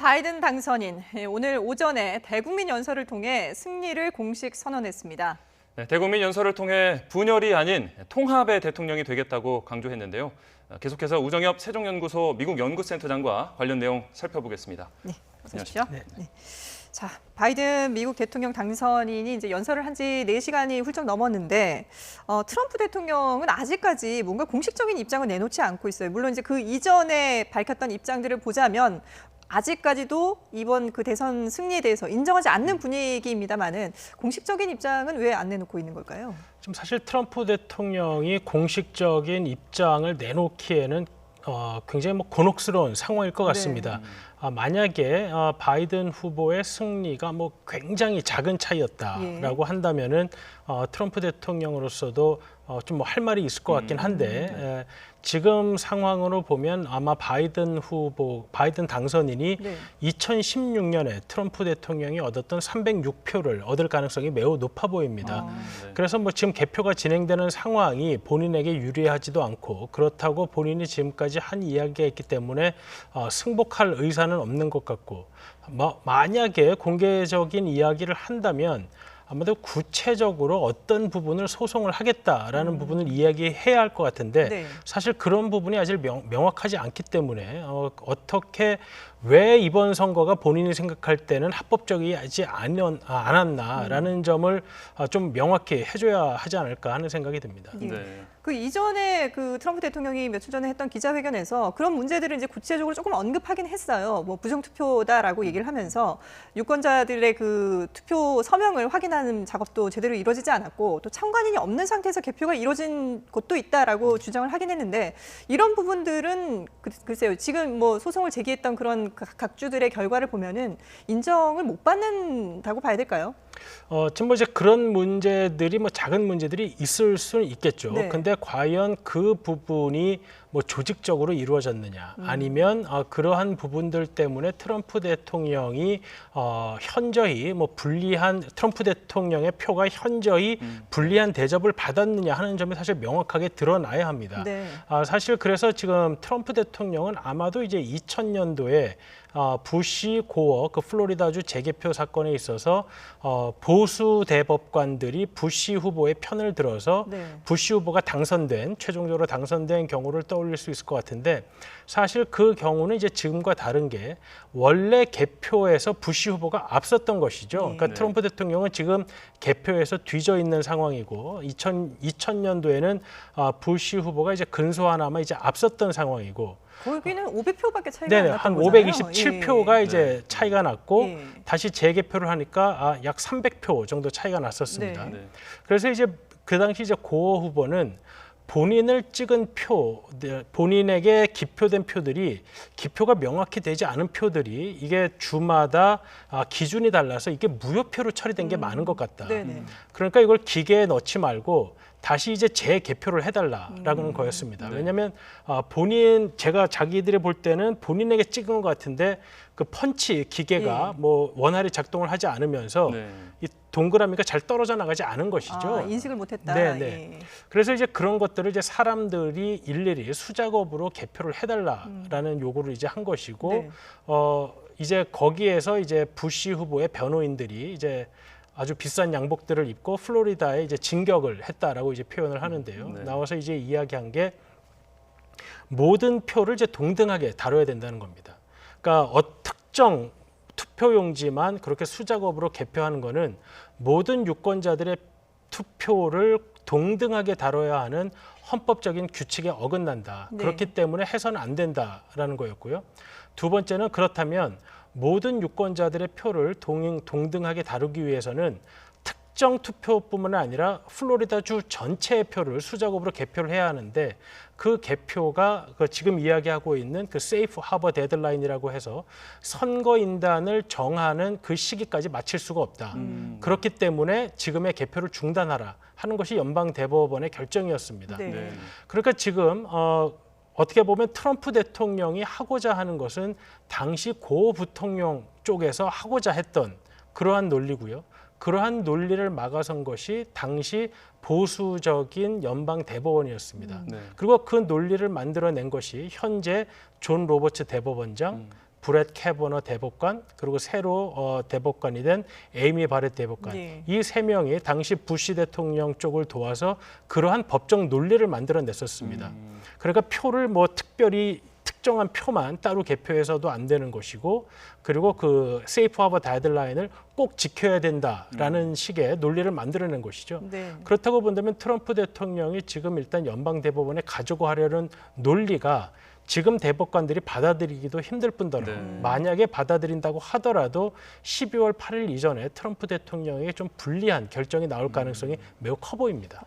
바이든 당선인 오늘 오전에 대국민 연설을 통해 승리를 공식 선언했습니다. 네, 대국민 연설을 통해 분열이 아닌 통합의 대통령이 되겠다고 강조했는데요. 계속해서 우정엽 세종연구소 미국 연구센터장과 관련 내용 살펴보겠습니다. 네, 어서 오십시오. 네. 네. 자, 바이든 미국 대통령 당선인이 이제 연설을 한 지 4시간이 훌쩍 넘었는데 트럼프 대통령은 아직까지 뭔가 공식적인 입장을 내놓지 않고 있어요. 물론 이제 그 이전에 밝혔던 입장들을 보자면 아직까지도 이번 그 대선 승리에 대해서 인정하지 않는 분위기입니다만은 공식적인 입장은 왜 안 내놓고 있는 걸까요? 지금 사실 트럼프 대통령이 공식적인 입장을 내놓기에는 굉장히 곤혹스러운 상황일 것 같습니다. 네. 만약에 바이든 후보의 승리가 굉장히 작은 차이였다라고 한다면은 트럼프 대통령으로서도 좀 할 말이 있을 것 같긴 한데 지금 상황으로 보면 아마 바이든 당선인이 2016년에 트럼프 대통령이 얻었던 306표를 얻을 가능성이 매우 높아 보입니다. 그래서 지금 개표가 진행되는 상황이 본인에게 유리하지도 않고 그렇다고 본인이 지금까지 한 이야기가 있기 때문에 승복할 의사는 없는 것 같고 만약에 공개적인 이야기를 한다면 아마도 구체적으로 어떤 부분을 소송을 하겠다라는 부분을 이야기해야 할 것 같은데 사실 그런 부분이 아직 명확하지 않기 때문에 어떻게 왜 이번 선거가 본인이 생각할 때는 합법적이지 않았나라는 점을 좀 명확히 해줘야 하지 않을까 하는 생각이 듭니다. 네. 그 이전에 그 트럼프 대통령이 며칠 전에 했던 기자회견에서 그런 문제들을 이제 구체적으로 조금 언급하긴 했어요. 부정투표다라고 얘기를 하면서 유권자들의 그 투표 서명을 확인하는 작업도 제대로 이루어지지 않았고 또 참관인이 없는 상태에서 개표가 이루어진 곳도 있다라고 주장을 하긴 했는데 이런 부분들은 글쎄요. 지금 소송을 제기했던 그런 각주들의 결과를 보면은 인정을 못 받는다고 봐야 될까요? 지금 이제 그런 문제들이 작은 문제들이 있을 수는 있겠죠. 네. 근데 과연 그 부분이 조직적으로 이루어졌느냐 아니면 그러한 부분들 때문에 트럼프 대통령이 현저히 불리한 트럼프 대통령의 표가 현저히 불리한 대접을 받았느냐 하는 점이 사실 명확하게 드러나야 합니다. 네. 사실 그래서 지금 트럼프 대통령은 아마도 이제 2000년도에 부시 고어 그 플로리다주 재개표 사건에 있어서 보수 대법관들이 부시 후보의 편을 들어서 부시 후보가 최종적으로 당선된 경우를 떠올릴 수 있을 것 같은데 사실 그 경우는 이제 지금과 다른 게 원래 개표에서 부시 후보가 앞섰던 것이죠. 그러니까 트럼프 대통령은 지금 개표에서 뒤져 있는 상황이고 2000년도에는 부시 후보가 이제 근소 하나만 이제 앞섰던 상황이고 거기는 500표밖에 차이가 안 났던 한 거잖아요. 527표가 이제 차이가 났고 다시 재개표를 하니까 약 300표 정도 차이가 났었습니다. 그래서 이제 그 당시 이제 고어 후보는 본인을 찍은 본인에게 기표된 표들이 기표가 명확히 되지 않은 표들이 이게 주마다 기준이 달라서 이게 무효표로 처리된 게 많은 것 같다. 그러니까 이걸 기계에 넣지 말고 다시 이제 재개표를 해달라라는 거였습니다. 왜냐하면 제가 자기들이 볼 때는 본인에게 찍은 것 같은데 그 펀치 기계가 원활히 작동을 하지 않으면서 이 동그라미가 잘 떨어져 나가지 않은 것이죠. 인식을 못했다. 그래서 이제 그런 것들을 이제 사람들이 일일이 수작업으로 개표를 해달라라는 요구를 이제 한 것이고 이제 거기에서 이제 부시 후보의 변호인들이 이제 아주 비싼 양복들을 입고 플로리다에 이제 진격을 했다라고 이제 표현을 하는데요. 나와서 이제 이야기한 게 모든 표를 이제 동등하게 다뤄야 된다는 겁니다. 그러니까 특정 투표용지만 그렇게 수작업으로 개표하는 거는 모든 유권자들의 투표를 동등하게 다뤄야 하는 헌법적인 규칙에 어긋난다. 그렇기 때문에 해서는 안 된다라는 거였고요. 두 번째는 그렇다면 모든 유권자들의 표를 동등하게 다루기 위해서는 특정 투표뿐만 아니라 플로리다주 전체의 표를 수작업으로 개표를 해야 하는데 그 개표가 지금 이야기하고 있는 그 세이프 하버 데드라인이라고 해서 선거인단을 정하는 그 시기까지 마칠 수가 없다. 그렇기 때문에 지금의 개표를 중단하라 하는 것이 연방 대법원의 결정이었습니다. 그러니까 지금 어떻게 보면 트럼프 대통령이 하고자 하는 것은 당시 고 부통령 쪽에서 하고자 했던 그러한 논리고요. 그러한 논리를 막아선 것이 당시 보수적인 연방 대법원이었습니다. 그리고 그 논리를 만들어낸 것이 현재 존 로버츠 대법원장, 브렛 캐버너 대법관 그리고 새로 대법관이 된 에이미 바렛 대법관 네. 이 세 명이 당시 부시 대통령 쪽을 도와서 그러한 법적 논리를 만들어냈었습니다. 그러니까 표를 뭐 특별히 특정한 표만 따로 개표해서도 안 되는 것이고 그리고 그 세이프 하버 데드라인을 꼭 지켜야 된다라는 식의 논리를 만들어낸 것이죠. 네. 그렇다고 본다면 트럼프 대통령이 지금 일단 연방 대법원에 가지고 하려는 논리가 지금 대법관들이 받아들이기도 힘들 뿐더러 네. 만약에 받아들인다고 하더라도 12월 8일 이전에 트럼프 대통령에게 좀 불리한 결정이 나올 가능성이 매우 커 보입니다.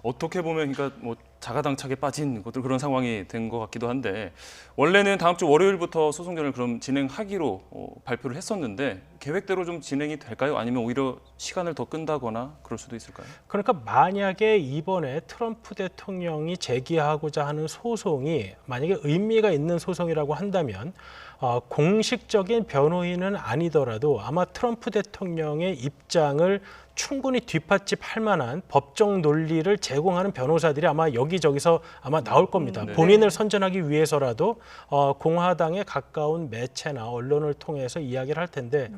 어떻게 보면 그러니까 뭐 자가당착에 빠진 것들 그런 상황이 된 것 같기도 한데 원래는 다음 주 월요일부터 소송전을 그럼 진행하기로 발표를 했었는데 계획대로 좀 진행이 될까요? 아니면 오히려 시간을 더 끈다거나 그럴 수도 있을까요? 그러니까 만약에 이번에 트럼프 대통령이 제기하고자 하는 소송이 만약에 의미가 있는 소송이라고 한다면 공식적인 변호인은 아니더라도 아마 트럼프 대통령의 입장을 충분히 뒷받침할 만한 법적 논리를 제공하는 변호사들이 아마 여기저기서 아마 나올 겁니다. 네. 본인을 선전하기 위해서라도 공화당에 가까운 매체나 언론을 통해서 이야기를 할 텐데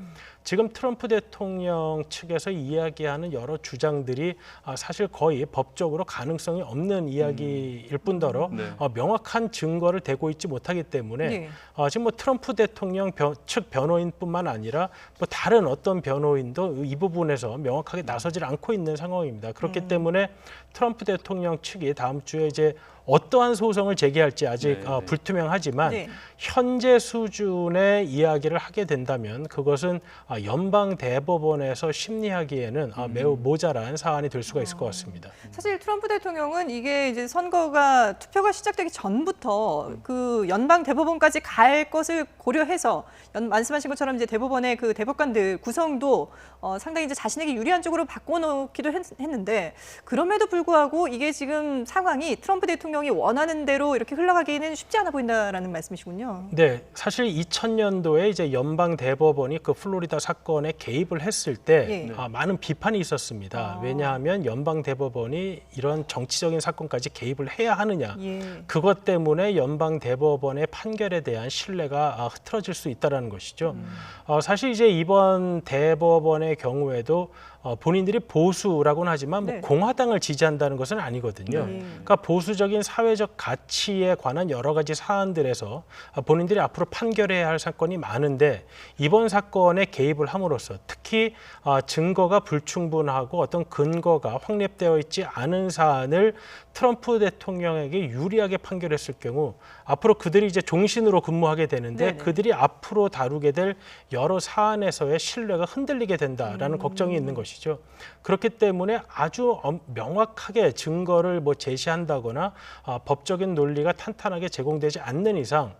지금 트럼프 대통령 측에서 이야기하는 여러 주장들이 사실 거의 법적으로 가능성이 없는 이야기일 뿐더러 네. 명확한 증거를 대고 있지 못하기 때문에 네. 지금 뭐 트럼프 대통령 측 변호인뿐만 아니라 뭐 다른 어떤 변호인도 이 부분에서 명확하게 나서질 않고 있는 상황입니다. 그렇기 때문에 트럼프 대통령 측이 다음 주에 이제 어떠한 소송을 제기할지 아직 네, 네. 불투명하지만 네. 현재 수준의 이야기를 하게 된다면 그것은 연방 대법원에서 심리하기에는 매우 모자란 사안이 될 수가 있을 것 같습니다. 사실 트럼프 대통령은 이게 이제 선거가 투표가 시작되기 전부터 그 연방 대법원까지 갈 것을 고려해서 말씀하신 것처럼 이제 대법원의 그 대법관들 구성도 상당히 이제 자신에게 유리한 쪽으로 바꿔놓기도 했는데 그럼에도 불구하고 이게 지금 상황이 트럼프 대통령이 원하는 대로 이렇게 흘러가기는 쉽지 않아 보인다라는 말씀이시군요. 네, 사실 2000년도에 이제 연방 대법원이 그 플로리다 사건에 개입을 했을 때 예. 많은 비판이 있었습니다. 왜냐하면 연방 대법원이 이런 정치적인 사건까지 개입을 해야 하느냐. 예. 그것 때문에 연방 대법원의 판결에 대한 신뢰가 흐트러질 수 있다는 것이죠. 사실 이제 이번 대법원의 경우에도 본인들이 보수라고는 하지만 뭐 네. 공화당을 지지한다는 것은 아니거든요. 네. 그러니까 보수적인 사회적 가치에 관한 여러 가지 사안들에서 본인들이 앞으로 판결해야 할 사건이 많은데 이번 사건에 개입을 함으로써 특히 증거가 불충분하고 어떤 근거가 확립되어 있지 않은 사안을 트럼프 대통령에게 유리하게 판결했을 경우 앞으로 그들이 이제 종신으로 근무하게 되는데 네네. 그들이 앞으로 다루게 될 여러 사안에서의 신뢰가 흔들리게 된다라는 걱정이 있는 것이죠. 그렇기 때문에 아주 명확하게 증거를 뭐 제시한다거나 법적인 논리가 탄탄하게 제공되지 않는 이상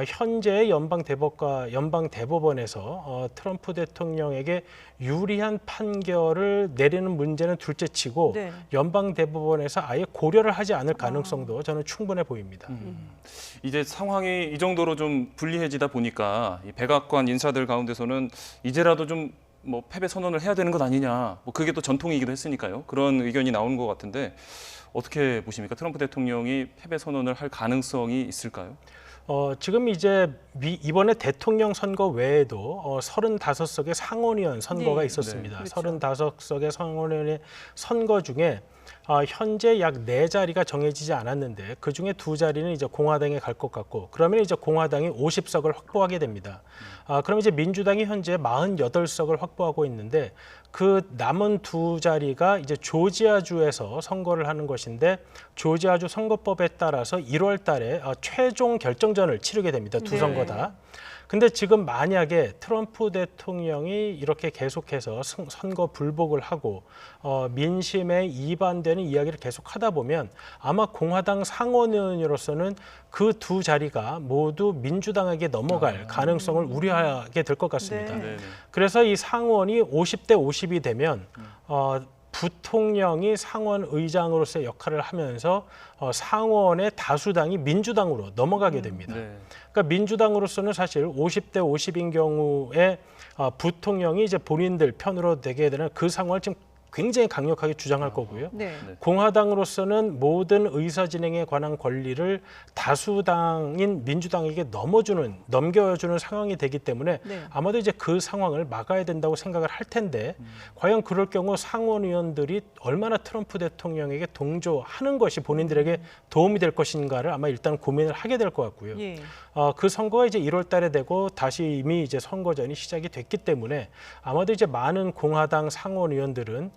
현재의 연방 대법원에서 트럼프 대통령에게 유리한 판결을 내리는 문제는 둘째치고 네. 연방 대법원에서 아예 고려를 하지 않을 가능성도 저는 충분해 보입니다. 이제 상황이 이 정도로 좀 불리해지다 보니까 이 백악관 인사들 가운데서는 이제라도 좀 뭐 패배 선언을 해야 되는 것 아니냐. 뭐 그게 또 전통이기도 했으니까요. 그런 의견이 나오는 것 같은데 어떻게 보십니까? 트럼프 대통령이 패배 선언을 할 가능성이 있을까요? 지금 이제 이번에 대통령 선거 외에도 35석의 상원의원 선거가 네. 있었습니다. 네, 그렇죠. 35석의 상원의원의 선거 중에 현재 약 4자리가 정해지지 않았는데 그중에 2자리는 이제 공화당에 갈 것 같고 그러면 이제 공화당이 50석을 확보하게 됩니다. 그럼 이제 민주당이 현재 48석을 확보하고 있는데 그 남은 2자리가 이제 조지아주에서 선거를 하는 것인데 조지아주 선거법에 따라서 1월 달에 최종 결정전을 치르게 됩니다. 두 네. 선거 다. 근데 지금 만약에 트럼프 대통령이 이렇게 계속해서 선거 불복을 하고 민심에 이반되는 이야기를 계속하다 보면 아마 공화당 상원의원으로서는 그 2자리가 모두 민주당에게 넘어갈 가능성을 우려하게 될 것 같습니다. 네. 그래서 이 상원이 50대 50이 되면 부통령이 상원 의장으로서의 역할을 하면서 상원의 다수당이 민주당으로 넘어가게 됩니다. 네. 그러니까 민주당으로서는 사실 50대 50인 경우에 부통령이 이제 본인들 편으로 되게 되는 그 상황을 지금 굉장히 강력하게 주장할 거고요. 네. 공화당으로서는 모든 의사 진행에 관한 권리를 다수당인 민주당에게 넘겨주는 상황이 되기 때문에 네. 아마도 이제 그 상황을 막아야 된다고 생각을 할 텐데 과연 그럴 경우 상원 의원들이 얼마나 트럼프 대통령에게 동조하는 것이 본인들에게 도움이 될 것인가를 아마 일단 고민을 하게 될 것 같고요. 예. 그 선거가 이제 1월 달에 되고 다시 이미 이제 선거전이 시작이 됐기 때문에 아마도 이제 많은 공화당 상원 의원들은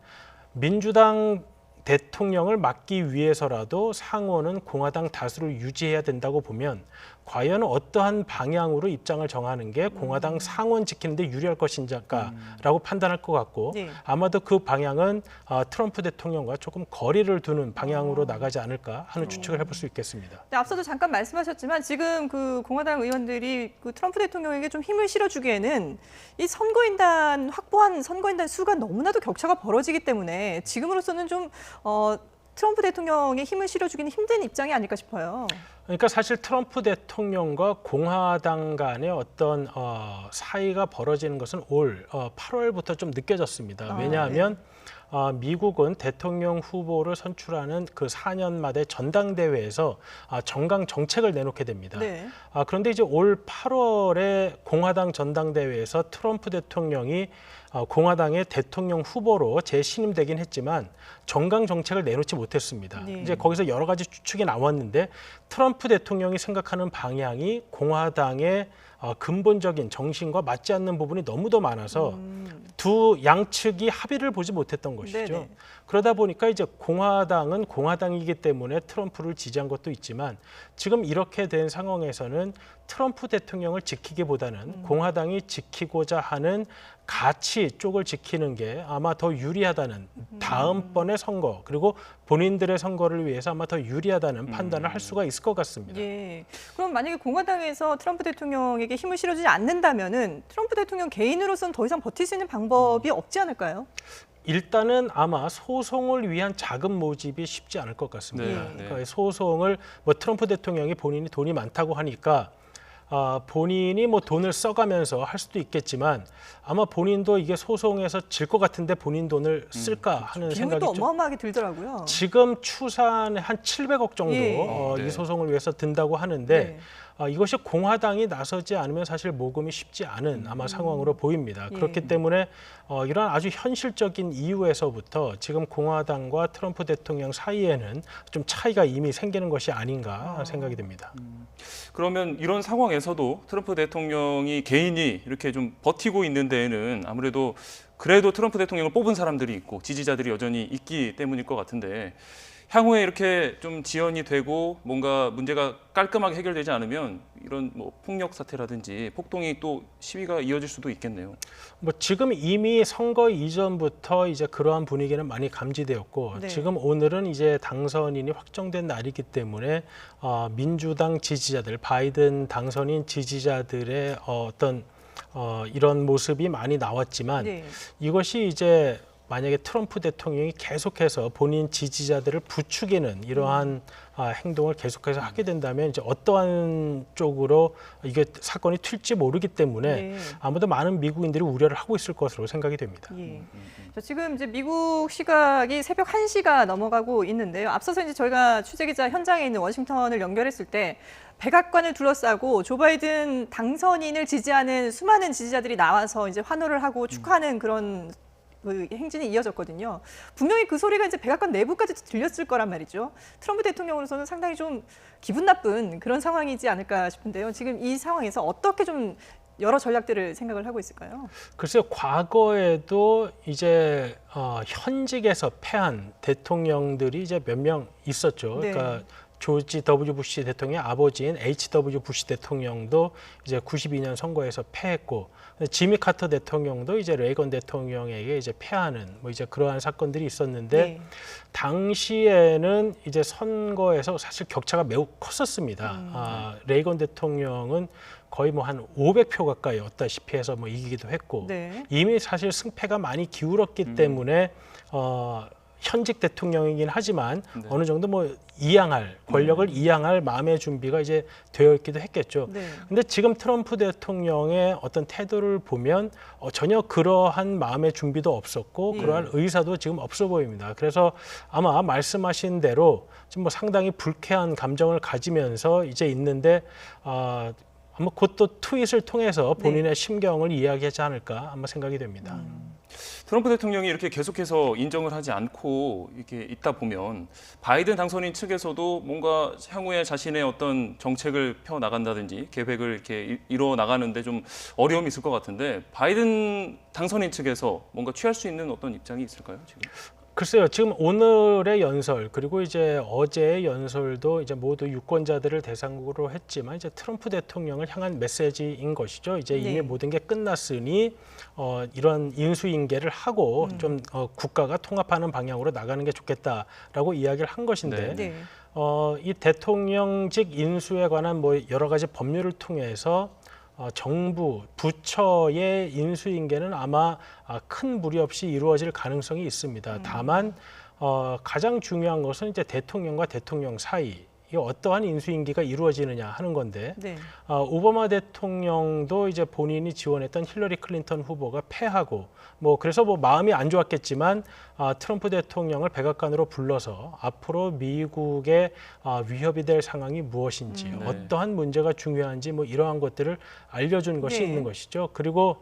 민주당 대통령을 막기 위해서라도 상원은 공화당 다수를 유지해야 된다고 보면 과연 어떠한 방향으로 입장을 정하는 게 공화당 상원 지키는 데 유리할 것인가라고 판단할 것 같고 네. 아마도 그 방향은 트럼프 대통령과 조금 거리를 두는 방향으로 나가지 않을까 하는 추측을 해볼 수 있겠습니다. 네, 앞서도 잠깐 말씀하셨지만 지금 그 공화당 의원들이 그 트럼프 대통령에게 좀 힘을 실어주기에는 이 선거인단 확보한 선거인단 수가 너무나도 격차가 벌어지기 때문에 지금으로서는 좀 트럼프 대통령의 힘을 실어주기는 힘든 입장이 아닐까 싶어요. 그러니까 사실 트럼프 대통령과 공화당 간의 어떤 사이가 벌어지는 것은 올 8월부터 좀 느껴졌습니다. 왜냐하면 미국은 대통령 후보를 선출하는 그 4년마다 전당대회에서 정강 정책을 내놓게 됩니다. 네. 그런데 이제 올 8월에 공화당 전당대회에서 트럼프 대통령이 공화당의 대통령 후보로 재신임되긴 했지만 정강 정책을 내놓지 못했습니다. 네. 이제 거기서 여러 가지 추측이 나왔는데 트럼프 대통령이 생각하는 방향이 공화당의 근본적인 정신과 맞지 않는 부분이 너무도 많아서 두 양측이 합의를 보지 못했던 것이죠. 네네. 그러다 보니까 이제 공화당은 공화당이기 때문에 트럼프를 지지한 것도 있지만 지금 이렇게 된 상황에서는 트럼프 대통령을 지키기보다는 공화당이 지키고자 하는 가치 쪽을 지키는 게 아마 더 유리하다는 다음번의 선거 그리고 본인들의 선거를 위해서 아마 더 유리하다는 판단을 할 수가 있을 것 같습니다. 예. 그럼 만약에 공화당에서 트럼프 대통령에게 힘을 실어주지 않는다면은 트럼프 대통령 개인으로서는 더 이상 버틸 수 있는 방법이 없지 않을까요? 일단은 아마 소송을 위한 자금 모집이 쉽지 않을 것 같습니다. 네, 그러니까 소송을 트럼프 대통령이 본인이 돈이 많다고 하니까 본인이 돈을 써가면서 할 수도 있겠지만 아마 본인도 이게 소송에서 질 것 같은데 본인 돈을 쓸까 하는 비용이 생각이 또 좀 어마어마하게 들더라고요. 지금 추산에 한 700억 정도 예. 이 네. 소송을 위해서 든다고 하는데 네. 이것이 공화당이 나서지 않으면 사실 모금이 쉽지 않은 아마 상황으로 보입니다. 예. 그렇기 때문에 이런 아주 현실적인 이유에서부터 지금 공화당과 트럼프 대통령 사이에는 좀 차이가 이미 생기는 것이 아닌가 생각이 듭니다. 그러면 이런 상황에서도 트럼프 대통령이 개인이 이렇게 좀 버티고 있는 데에는 아무래도 그래도 트럼프 대통령을 뽑은 사람들이 있고 지지자들이 여전히 있기 때문일 것 같은데 향후에 이렇게 좀 지연이 되고 뭔가 문제가 깔끔하게 해결되지 않으면 이런 폭력 사태라든지 폭동이 또 시위가 이어질 수도 있겠네요. 지금 이미 선거 이전부터 이제 그러한 분위기는 많이 감지되었고 네. 지금 오늘은 이제 당선인이 확정된 날이기 때문에 민주당 지지자들, 바이든 당선인 지지자들의 어떤 이런 모습이 많이 나왔지만 네. 이것이 이제 만약에 트럼프 대통령이 계속해서 본인 지지자들을 부추기는 이러한 행동을 계속해서 하게 된다면 이제 어떠한 쪽으로 이게 사건이 튈지 모르기 때문에 네. 아무도 많은 미국인들이 우려를 하고 있을 것으로 생각이 됩니다. 예. 자, 지금 이제 미국 시각이 새벽 1시가 넘어가고 있는데요. 앞서서 이제 저희가 취재기자 현장에 있는 워싱턴을 연결했을 때 백악관을 둘러싸고 조 바이든 당선인을 지지하는 수많은 지지자들이 나와서 이제 환호를 하고 축하하는 그런 그 행진이 이어졌거든요. 분명히 그 소리가 이제 백악관 내부까지 들렸을 거란 말이죠. 트럼프 대통령으로서는 상당히 좀 기분 나쁜 그런 상황이지 않을까 싶은데요. 지금 이 상황에서 어떻게 좀 여러 전략들을 생각을 하고 있을까요? 글쎄요, 과거에도 이제 현직에서 패한 대통령들이 이제 몇 명 있었죠. 네. 그러니까 조지 W 부시 대통령의 아버지인 H.W. 부시 대통령도 이제 92년 선거에서 패했고, 지미 카터 대통령도 이제 레이건 대통령에게 이제 패하는 이제 그러한 사건들이 있었는데 네. 당시에는 이제 선거에서 사실 격차가 매우 컸었습니다. 레이건 대통령은 거의 한 500표 가까이 얻다시피 해서 이기기도 했고 네. 이미 사실 승패가 많이 기울었기 때문에 현직 대통령이긴 하지만 네. 어느 정도 뭐 이양할 권력을 이양할 마음의 준비가 이제 되어 있기도 했겠죠. 네. 근데 지금 트럼프 대통령의 어떤 태도를 보면 전혀 그러한 마음의 준비도 없었고 예. 그러한 의사도 지금 없어 보입니다. 그래서 아마 말씀하신 대로 지금 뭐 상당히 불쾌한 감정을 가지면서 이제 있는데 아마 곧 또 트윗을 통해서 본인의 심경을 이야기하지 않을까 아마 생각이 됩니다. 트럼프 대통령이 이렇게 계속해서 인정을 하지 않고 이렇게 있다 보면 바이든 당선인 측에서도 뭔가 향후에 자신의 어떤 정책을 펴 나간다든지 계획을 이렇게 이뤄 나가는데 좀 어려움이 있을 것 같은데 바이든 당선인 측에서 뭔가 취할 수 있는 어떤 입장이 있을까요, 지금? 글쎄요, 지금 오늘의 연설 그리고 이제 어제의 연설도 이제 모두 유권자들을 대상으로 했지만 이제 트럼프 대통령을 향한 메시지인 것이죠. 이제 이미 네. 모든 게 끝났으니 이런 인수인계를 하고 좀 국가가 통합하는 방향으로 나가는 게 좋겠다라고 이야기를 한 것인데 네. 네. 이 대통령직 인수에 관한 뭐 여러 가지 법률을 통해서 정부, 부처의 인수인계는 아마 큰 무리 없이 이루어질 가능성이 있습니다. 다만 가장 중요한 것은 이제 대통령과 대통령 사이 이 어떠한 인수인계가 이루어지느냐 하는 건데 네. 오바마 대통령도 이제 본인이 지원했던 힐러리 클린턴 후보가 패하고 뭐 그래서 뭐 마음이 안 좋았겠지만 트럼프 대통령을 백악관으로 불러서 앞으로 미국의 위협이 될 상황이 무엇인지 네. 어떠한 문제가 중요한지 뭐 이러한 것들을 알려준 것이 네. 있는 것이죠. 그리고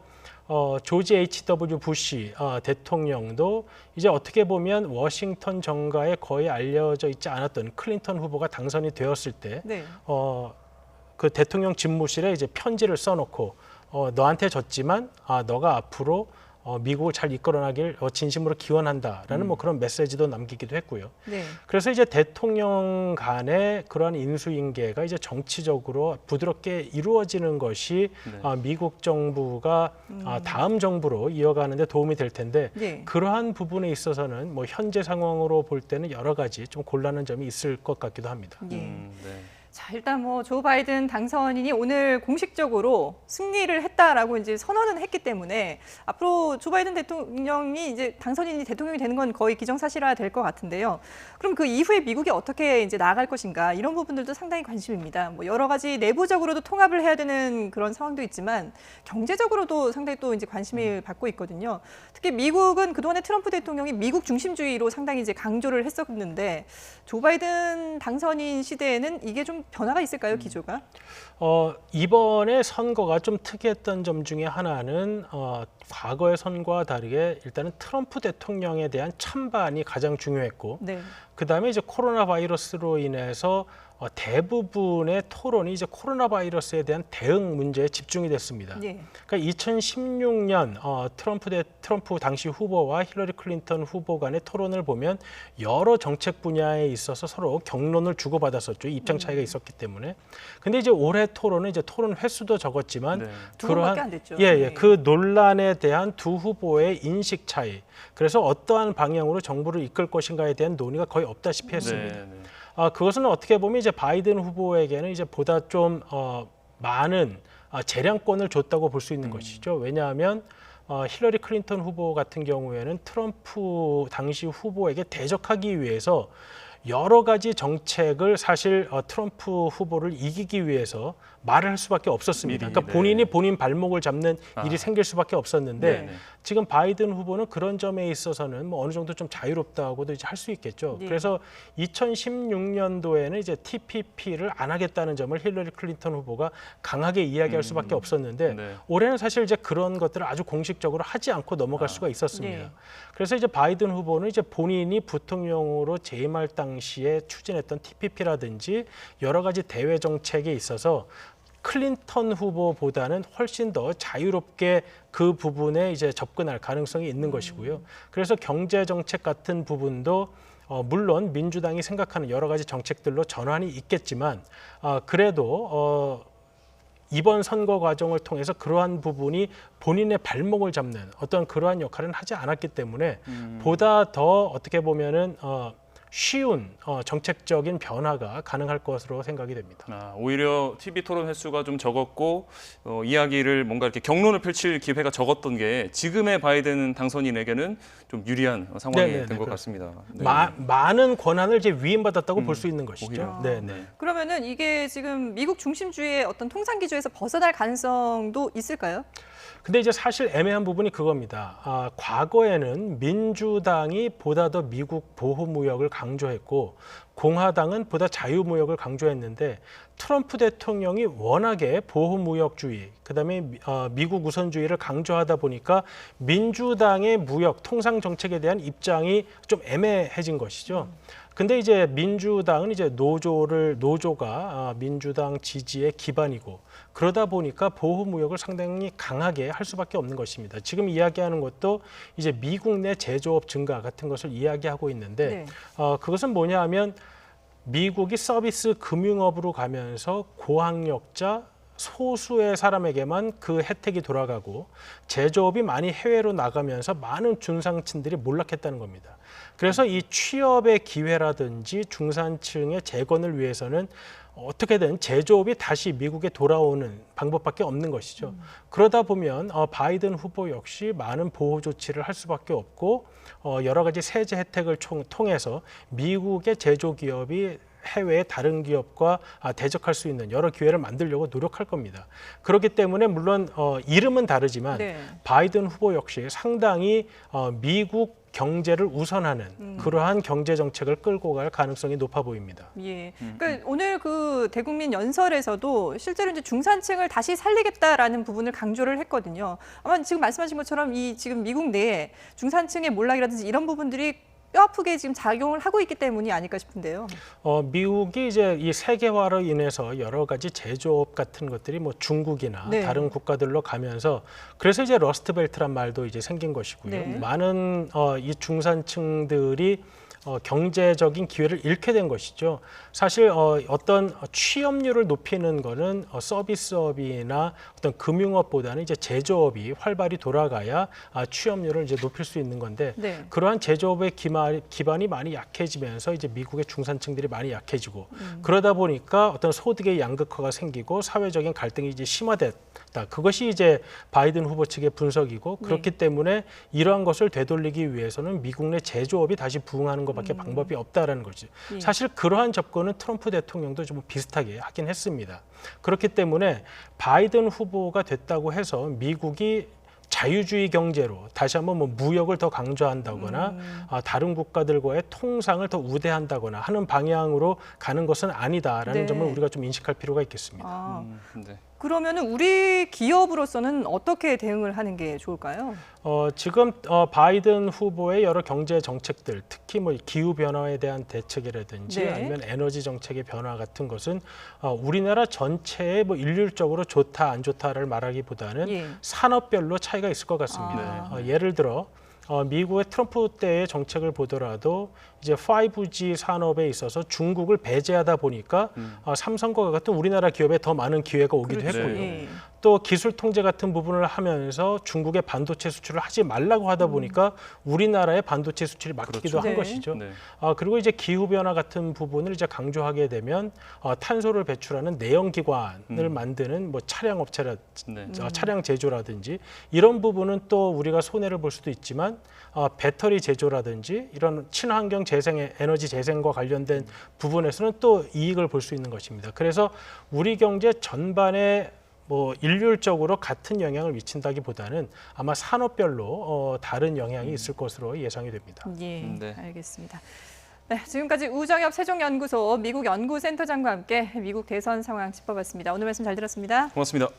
조지 H.W. 부시 대통령도 이제 어떻게 보면 워싱턴 정가에 거의 알려져 있지 않았던 클린턴 후보가 당선이 되었을 때 네. 그 대통령 집무실에 이제 편지를 써놓고 너한테 졌지만 너가 앞으로 미국을 잘 이끌어나길 진심으로 기원한다라는 뭐 그런 메시지도 남기기도 했고요. 네. 그래서 이제 대통령 간의 그러한 인수인계가 이제 정치적으로 부드럽게 이루어지는 것이 네. 미국 정부가 다음 정부로 이어가는 데 도움이 될 텐데 네. 그러한 부분에 있어서는 뭐 현재 상황으로 볼 때는 여러 가지 좀 곤란한 점이 있을 것 같기도 합니다. 예. 네. 자, 일단 뭐 조 바이든 당선인이 오늘 공식적으로 승리를 했다라고 이제 선언은 했기 때문에 앞으로 조 바이든 대통령이 이제 당선인이 대통령이 되는 건 거의 기정사실화 될 것 같은데요. 그럼 그 이후에 미국이 어떻게 이제 나아갈 것인가 이런 부분들도 상당히 관심입니다. 뭐 여러 가지 내부적으로도 통합을 해야 되는 그런 상황도 있지만 경제적으로도 상당히 또 이제 관심을 받고 있거든요. 특히 미국은 그동안에 트럼프 대통령이 미국 중심주의로 상당히 이제 강조를 했었는데 조 바이든 당선인 시대에는 이게 좀 변화가 있을까요, 기조가? 이번에 선거가 좀 특이했던 점 중에 하나는 과거의 선거와 다르게 일단은 트럼프 대통령에 대한 찬반이 가장 중요했고 네. 그다음에 이제 코로나 바이러스로 인해서 대부분의 토론이 이제 코로나 바이러스에 대한 대응 문제에 집중이 됐습니다. 예. 그러니까 2016년 트럼프 당시 후보와 힐러리 클린턴 후보 간의 토론을 보면 여러 정책 분야에 있어서 서로 격론을 주고받았었죠. 입장 차이가 있었기 때문에. 근데 이제 올해 토론은 이제 토론 횟수도 적었지만 네. 두 번밖에 안 됐죠. 예, 네. 그 논란에 대한 두 후보의 인식 차이. 그래서 어떠한 방향으로 정부를 이끌 것인가에 대한 논의가 거의 없다시피 했습니다. 네. 네. 그것은 어떻게 보면 이제 바이든 후보에게는 이제 보다 좀 많은 재량권을 줬다고 볼 수 있는 것이죠. 왜냐하면 힐러리 클린턴 후보 같은 경우에는 트럼프 당시 후보에게 대적하기 위해서 여러 가지 정책을 사실 트럼프 후보를 이기기 위해서 말을 할 수밖에 없었습니다. 미리, 그러니까 네. 본인이 본인 발목을 잡는 일이 생길 수밖에 없었는데 네. 지금 바이든 후보는 그런 점에 있어서는 뭐 어느 정도 좀 자유롭다고도 이제 할 수 있겠죠. 네. 그래서 2016년도에는 이제 TPP를 안 하겠다는 점을 힐러리 클린턴 후보가 강하게 이야기할 수밖에 없었는데 네. 올해는 사실 이제 그런 것들을 아주 공식적으로 하지 않고 넘어갈 수가 있었습니다. 네. 그래서 이제 바이든 후보는 이제 본인이 부통령으로 재임할 당시에 추진했던 TPP라든지 여러 가지 대외 정책에 있어서 클린턴 후보보다는 훨씬 더 자유롭게 그 부분에 이제 접근할 가능성이 있는 것이고요. 그래서 경제 정책 같은 부분도 물론 민주당이 생각하는 여러 가지 정책들로 전환이 있겠지만 그래도 이번 선거 과정을 통해서 그러한 부분이 본인의 발목을 잡는 어떤 그러한 역할은 하지 않았기 때문에 보다 더 어떻게 보면은 쉬운 정책적인 변화가 가능할 것으로 생각이 됩니다. 오히려 TV 토론 횟수가 좀 적었고 이야기를 뭔가 이렇게 경론을 펼칠 기회가 적었던 게 지금의 바이든 당선인에게는 좀 유리한 상황이 네네네, 된 것 그렇습니다. 같습니다. 많은 권한을 이제 위임받았다고 볼 수 있는 것이죠. 오히려. 네네. 그러면은 이게 지금 미국 중심주의의 어떤 통상 기조에서 벗어날 가능성도 있을까요? 근데 이제 사실 애매한 부분이 그겁니다. 과거에는 민주당이 보다 더 미국 보호무역을 강조했고 공화당은 보다 자유무역을 강조했는데 트럼프 대통령이 워낙에 보호무역주의, 그다음에 미국 우선주의를 강조하다 보니까 민주당의 무역 통상 정책에 대한 입장이 좀 애매해진 것이죠. 근데 이제 민주당은 이제 노조가 민주당 지지의 기반이고 그러다 보니까 보호무역을 상당히 강하게 할 수밖에 없는 것입니다. 지금 이야기하는 것도 이제 미국 내 제조업 증가 같은 것을 이야기하고 있는데 네. 그것은 뭐냐 하면 미국이 서비스 금융업으로 가면서 고학력자 소수의 사람에게만 그 혜택이 돌아가고 제조업이 많이 해외로 나가면서 많은 중산층들이 몰락했다는 겁니다. 그래서 이 취업의 기회라든지 중산층의 재건을 위해서는 어떻게든 제조업이 다시 미국에 돌아오는 방법밖에 없는 것이죠. 그러다 보면 바이든 후보 역시 많은 보호 조치를 할 수밖에 없고 여러 가지 세제 혜택을 통해서 미국의 제조기업이 해외의 다른 기업과 대적할 수 있는 여러 기회를 만들려고 노력할 겁니다. 그렇기 때문에 물론 이름은 다르지만 네. 바이든 후보 역시 상당히 미국 경제를 우선하는 그러한 경제 정책을 끌고 갈 가능성이 높아 보입니다. 예. 그러니까 오늘 그 대국민 연설에서도 실제로 이제 중산층을 다시 살리겠다라는 부분을 강조를 했거든요. 아마 지금 말씀하신 것처럼 이 지금 미국 내에 중산층의 몰락이라든지 이런 부분들이 뼈아프게 지금 작용을 하고 있기 때문이 아닐까 싶은데요. 미국이 이제 이 세계화로 인해서 여러 가지 제조업 같은 것들이 뭐 중국이나 네. 다른 국가들로 가면서 그래서 이제 러스트벨트란 말도 이제 생긴 것이고요. 네. 많은 이 중산층들이 경제적인 기회를 잃게 된 것이죠. 사실 어떤 취업률을 높이는 거는 서비스업이나 어떤 금융업보다는 이제 제조업이 활발히 돌아가야 취업률을 이제 높일 수 있는 건데 네. 그러한 제조업의 기반이 많이 약해지면서 이제 미국의 중산층들이 많이 약해지고 그러다 보니까 어떤 소득의 양극화가 생기고 사회적인 갈등이 이제 심화됐다. 그것이 이제 바이든 후보 측의 분석이고 그렇기 때문에 이러한 것을 되돌리기 위해서는 미국 내 제조업이 다시 부흥하는 것밖에 방법이 없다라는 거죠. 예. 사실 그러한 접근은 트럼프 대통령도 좀 비슷하게 하긴 했습니다. 그렇기 때문에 바이든 후보가 됐다고 해서 미국이 자유주의 경제로 다시 한번 뭐 무역을 더 강조한다거나 다른 국가들과의 통상을 더 우대한다거나 하는 방향으로 가는 것은 아니다라는 네. 점을 우리가 좀 인식할 필요가 있겠습니다. 네. 그러면은 우리 기업으로서는 어떻게 대응을 하는 게 좋을까요? 지금 바이든 후보의 여러 경제 정책들, 특히 뭐 기후 변화에 대한 대책이라든지 네. 아니면 에너지 정책의 변화 같은 것은 우리나라 전체에 뭐 일률적으로 좋다 안 좋다를 말하기보다는 예. 산업별로 차이가 있을 것 같습니다. 예를 들어 미국의 트럼프 때의 정책을 보더라도 이제 5G 산업에 있어서 중국을 배제하다 보니까 삼성과 같은 우리나라 기업에 더 많은 기회가 오기도 그렇죠. 했고요. 예. 또 기술 통제 같은 부분을 하면서 중국의 반도체 수출을 하지 말라고 하다 보니까 우리나라의 반도체 수출이 막히기도 그렇죠. 한 네. 것이죠. 네. 그리고 이제 기후 변화 같은 부분을 이제 강조하게 되면 탄소를 배출하는 내연기관을 만드는 뭐 차량 업체라 네. 차량 제조라든지 이런 부분은 또 우리가 손해를 볼 수도 있지만 배터리 제조라든지 이런 친환경 재생 에너지 재생과 관련된 부분에서는 또 이익을 볼 수 있는 것입니다. 그래서 우리 경제 전반에 뭐 일률적으로 같은 영향을 미친다기보다는 아마 산업별로 다른 영향이 있을 것으로 예상이 됩니다. 예, 네. 알겠습니다. 네, 지금까지 우정엽 세종연구소 미국 연구센터장과 함께 미국 대선 상황 짚어봤습니다. 오늘 말씀 잘 들었습니다. 고맙습니다.